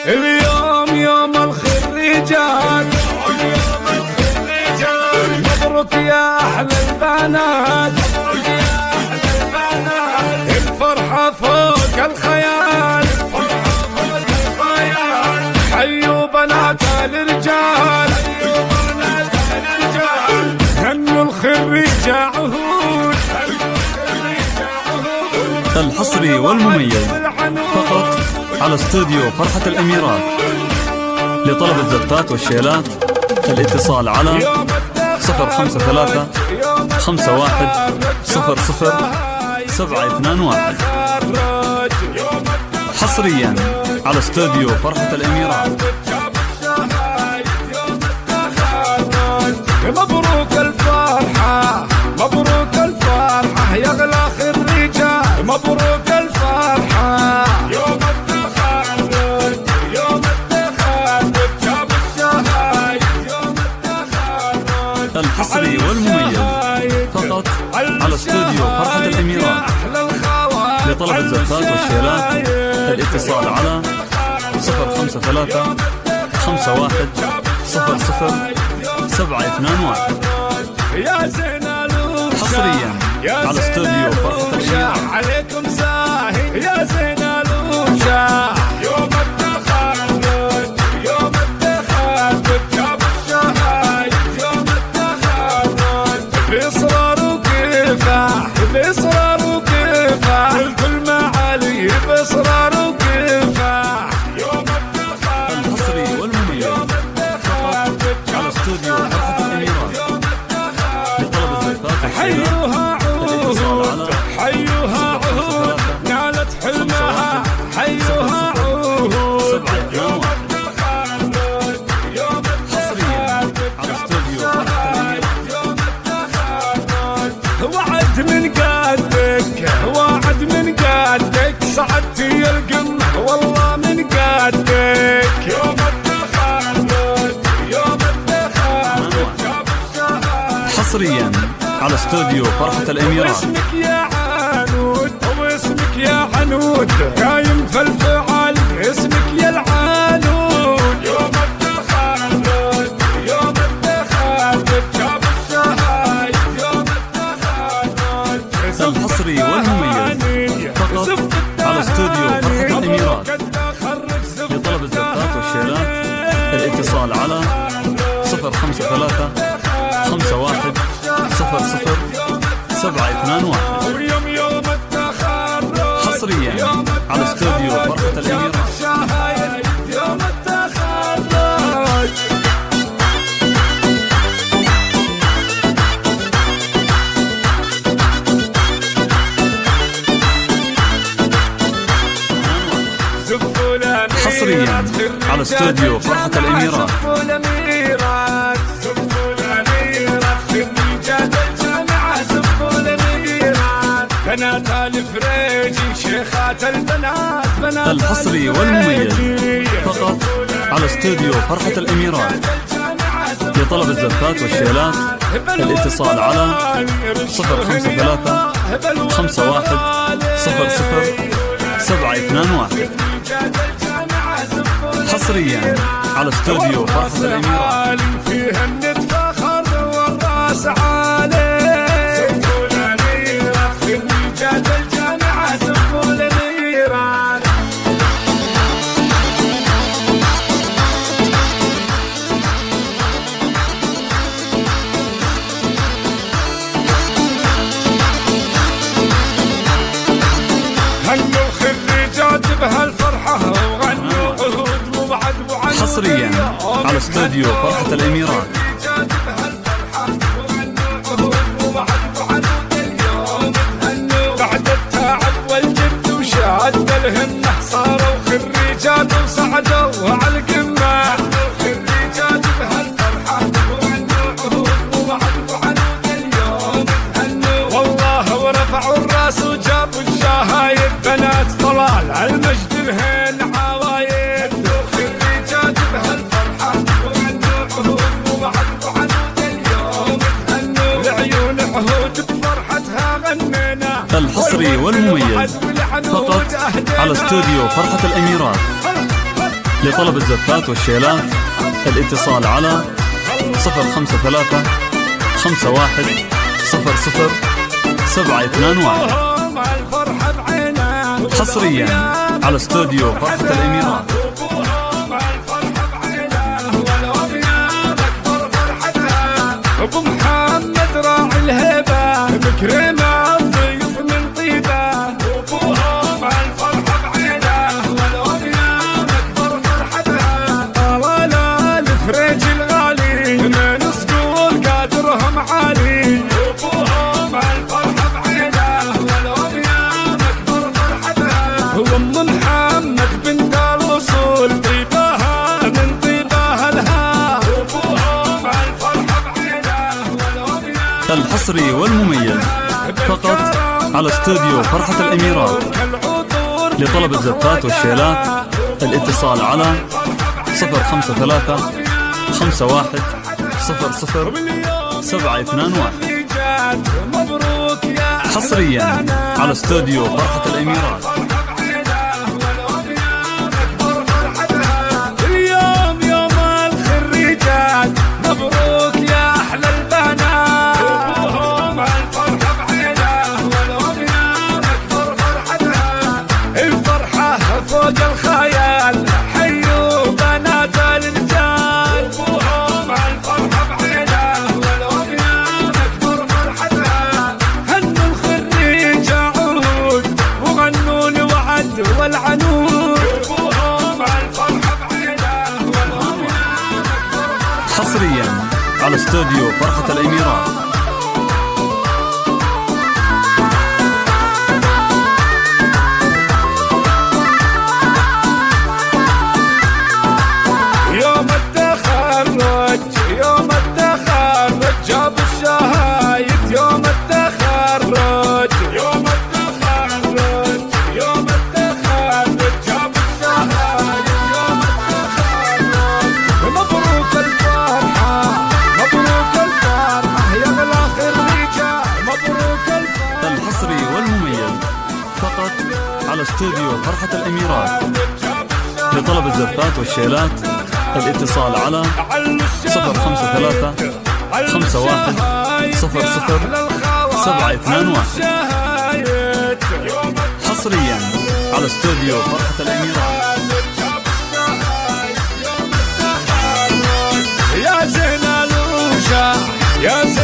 اليوم يوم الخريجات، مبروك يا أحلى البنات، الفرحة فوق الخيال، حيوا بنات الرجال، هنوا الخريجة عهود. الحصري والمميز فقط على استوديو فرحة الأميرات. لطلب الزفات والشيلات الاتصال على 053 51 00 721. حصريا على استوديو فرحة الأميرات. مبروك الفرحة، مبروك الفرحة يا أغلى خريجة، مبروك الفرحة يوم التخرج، يوم التخرج جاب الشهايد، يوم التخرج. الحصري والمميز فقط على استوديو فرحة الأميرات. لطلب الزفات والشيلات الاتصال على 053 51 00 721. يا زين حصريا على استوديو فرحة الأميرات. عليكم زاهي يا زين الوشا، يوم التخرج، يوم التخرج جاب الشهايد، يوم التخرج بإصرار وكفاح، بإصرار وكفاح، الكل معالي بإصرار وكفاح، يوم التخرج. الحصري والمميز فقط على استوديو فرحة الأميرات. لطلب الزفات حيوها عهود، حيوها عهود، نالت حلمها، حيوها عهود. يوم التخرج، يوم حصريا على استوديو فرحة الأميرات. يوم التخرج وعد من قدك، وعد من قدك، صعدتي القمة والله من قدك. يوم التخرج، يوم التخرج جاب الشهايد. حصريا على استوديو فرحة الأميرات. واسمك يا عنود، واسمك يا عنود، قايم في الفعل اسمك يا العنود. يوم التخرج، يوم التخرج جاب الشهايد، يوم التخرج. الحصري والمميز فقط على استوديو فرحة الأميرات. لطلب الزفات والشيلات الاتصال على 053 51 00 721. ويوم يوم التخرج حصريا على استوديو فرحة الأميرات. يوم التخرج. حصريا على استوديو فرحة الأميرات. بنات الفريجي شيخات البنات، بنات الحصري والمميز فقط على استوديو فرحة الأميرات. لطلب الزفات والشيلات الاتصال على 053 51 00 721. حصريا على استوديو فرحة الأميرات. فيها نتفخر والراس عالي، خريجات الجامعة سفوا النيران. هنوا الخريجات بهالفرحة وغنوا عهود ووعد وعد. حصريا على استوديو فرحة الأميرات. بعد التعب والجد وشاد الهمة صاروا خريجات وصعدوا على القمة. خريجات بهالفرحة وغنوا عهود ووعد وعد اليوم هنوا والله ورفعوا الراس وجابوا الشهايد. بنات طلال المجد الهين عوايد. خريجات بهالفرحة وغنوا عهود ووعد وعد اليوم هنوا لعيون عهود بفرحتها غنينا. الحصري الحصري والمميز فقط على استوديو فرحة الأميرات. لطلب الزفات والشيلات الاتصال على 053 51 00 721. حصريا على استوديو فرحة الأميرات. ابو محمد راعي الهبه مكرمه ضيف من طيبه وابوهم الفرحه بعينه والاميام اكبر فرحتها. طلال الفريج الغالي من صقور قادرهم عالي وابوهم الفرحه بعينه والاميام اكبر فرحتها. وام محمد بنت الاصول طيبها من طيبها لها وابوهم الفرحه الحصري والمميز فقط على استوديو فرحة الأميرات. لطلب الزفات والشيلات الاتصال على 053 51 00 721. حصريا على استوديو فرحة الأميرات. اليوم يوم الخريجات مبروك يا أحلى البنات. فوق الخيال حيوا بنات الرجال وابوهم الفرحه بعينه والاميام اكبر فرحتها. هنوا الخريجه عود وغنوا الوعد والعنود وابوهم الفرحه بعينه والاميام اكبر فرحتها. حصريا على استوديو فرحة الأميرات. يوم التخرج جاب الشهايد يوم التخرج يوم التخرج يوم التخرج جاب الشهايد يوم التخرج. مبروك الفرحة مبروك الفرحة يا غلا خريجة مبروك الفرحة. الحصري والمميز فقط على استوديو فرحة الأميرات. لطلب الزفات والشيلات الاتصال على 053 51 00 721. حصريا على استوديو فرحة الأميرات. يا زين الوجه يا زين